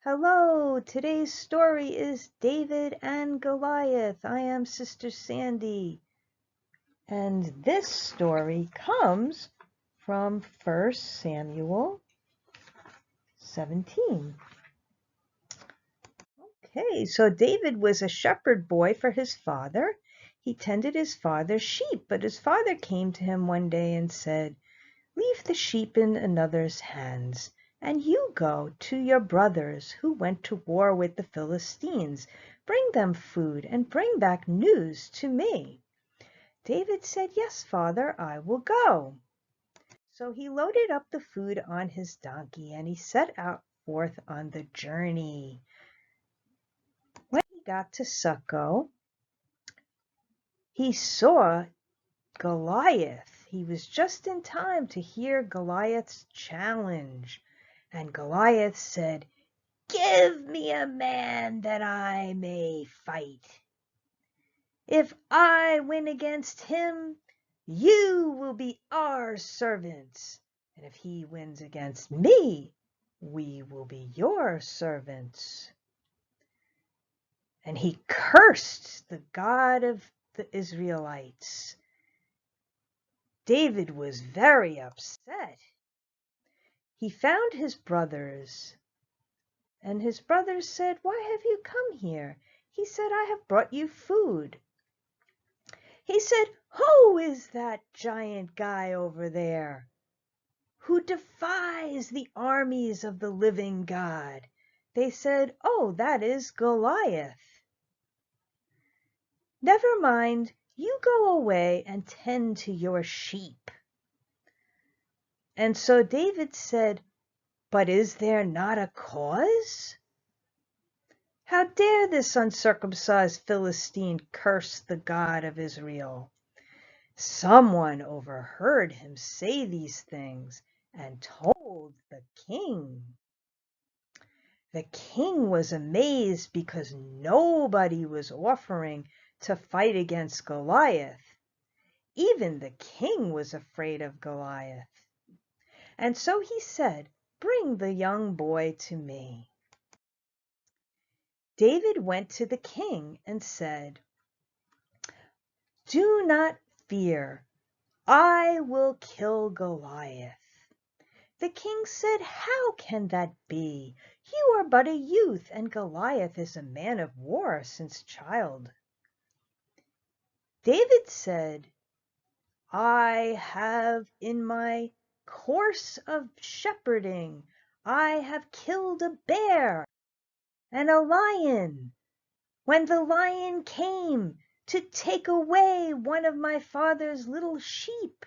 Hello, today's story is David and Goliath. I am Sister Sandy. And this story comes from 1 Samuel 17. Okay, so David was a shepherd boy for his father. He tended his father's sheep, but his father came to him one day and said, "Leave the sheep in another's hands, and you go to your brothers who went to war with the Philistines. Bring them food and bring back news to me." David said, "Yes, father, I will go." So he loaded up the food on his donkey and he set out forth on the journey. When he got to Succo, he saw Goliath. He was just in time to hear Goliath's challenge. And Goliath said, "Give me a man that I may fight. If I win against him, you will be our servants. And if he wins against me, we will be your servants." And he cursed the God of the Israelites. David was very upset. He found his brothers, and his brothers said, "Why have you come here?" He said, "I have brought you food." He said, "Who is that giant guy over there who defies the armies of the living God?" They said, "Oh, that is Goliath." "Never mind, you go away and tend to your sheep." And so David said, "But is there not a cause? How dare this uncircumcised Philistine curse the God of Israel?" Someone overheard him say these things and told the king. The king was amazed because nobody was offering to fight against Goliath. Even the king was afraid of Goliath. And so he said, "Bring the young boy to me." David went to the king and said, "Do not fear, I will kill Goliath." The king said, "How can that be? You are but a youth, and Goliath is a man of war since child." David said, "I have in my course of shepherding, I have killed a bear and a lion. When the lion came to take away one of my father's little sheep,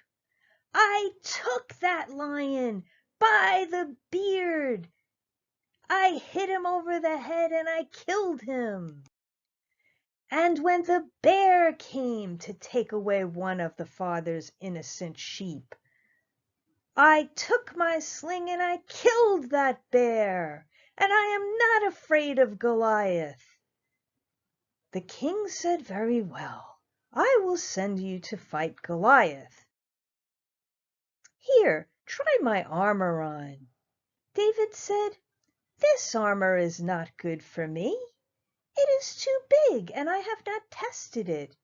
I took that lion by the beard. I hit him over the head and I killed him. And when the bear came to take away one of the father's innocent sheep, I took my sling and I killed that bear, and I am not afraid of Goliath." The king said, "Very well, I will send you to fight Goliath. Here, try my armor on." David said, "This armor is not good for me. It is too big, and I have not tested it.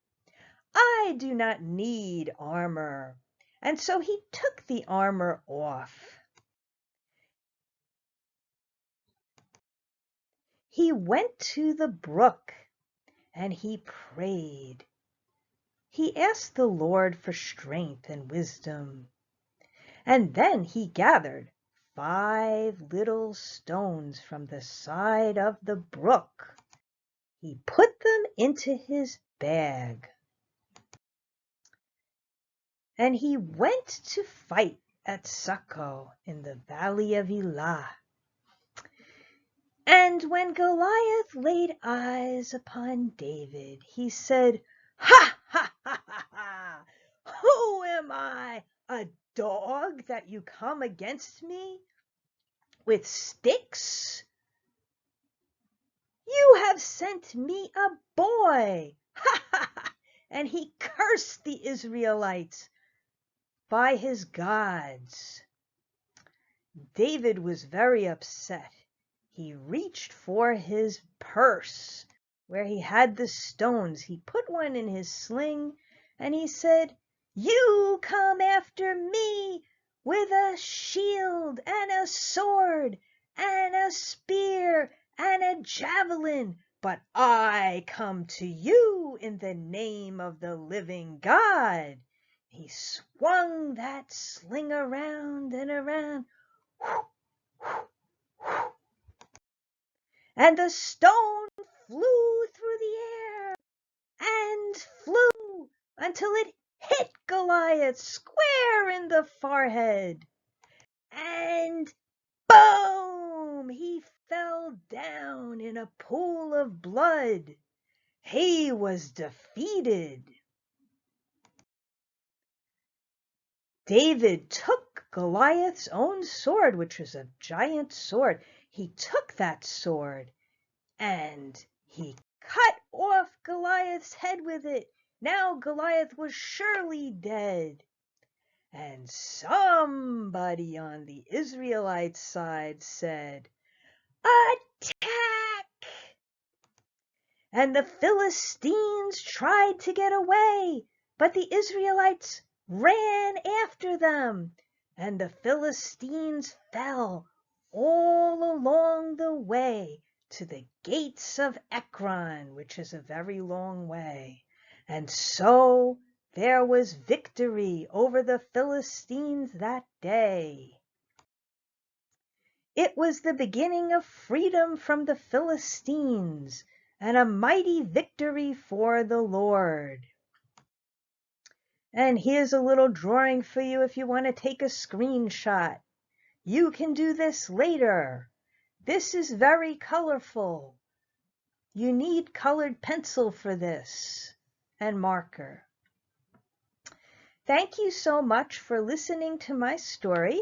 I do not need armor." And so he took the armor off. He went to the brook and he prayed. He asked the Lord for strength and wisdom. And then he gathered 5 little stones from the side of the brook. He put them into his bag. And he went to fight at Succo in the valley of Elah. And when Goliath laid eyes upon David, he said, "Ha, ha, ha, ha, ha! Who am I, a dog, that you come against me with sticks? You have sent me a boy." Ha, ha, ha! And he cursed the Israelites by his gods. David was very upset. he reached for his purse where he had the stones. He put one in his sling, and he said, "You come after me with a shield and a sword and a spear and a javelin, but I come to you in the name of the living God." He swung that sling around and around, and the stone flew through the air and flew until it hit Goliath square in the forehead. And boom! He fell down in a pool of blood. He was defeated. David took Goliath's own sword, which was a giant sword. He took that sword and he cut off Goliath's head with it. Now Goliath was surely dead. And somebody on the Israelite side said, "Attack!" And the Philistines tried to get away, but the Israelites ran after them, and the Philistines fell all along the way to the gates of Ekron, which is a very long way. And so there was victory over the Philistines that day. It was the beginning of freedom from the Philistines and a mighty victory for the Lord. And here's a little drawing for you if you want to take a screenshot. You can do this later. This is very colorful. You need colored pencil for this and marker. Thank you so much for listening to my story.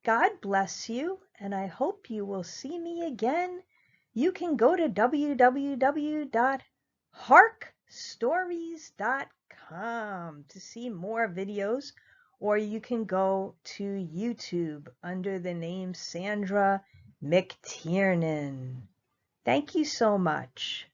God bless you, and I hope you will see me again. You can go to www.harkstories.com to see more videos, or you can go to YouTube under the name Sandra McTiernan. Thank you so much.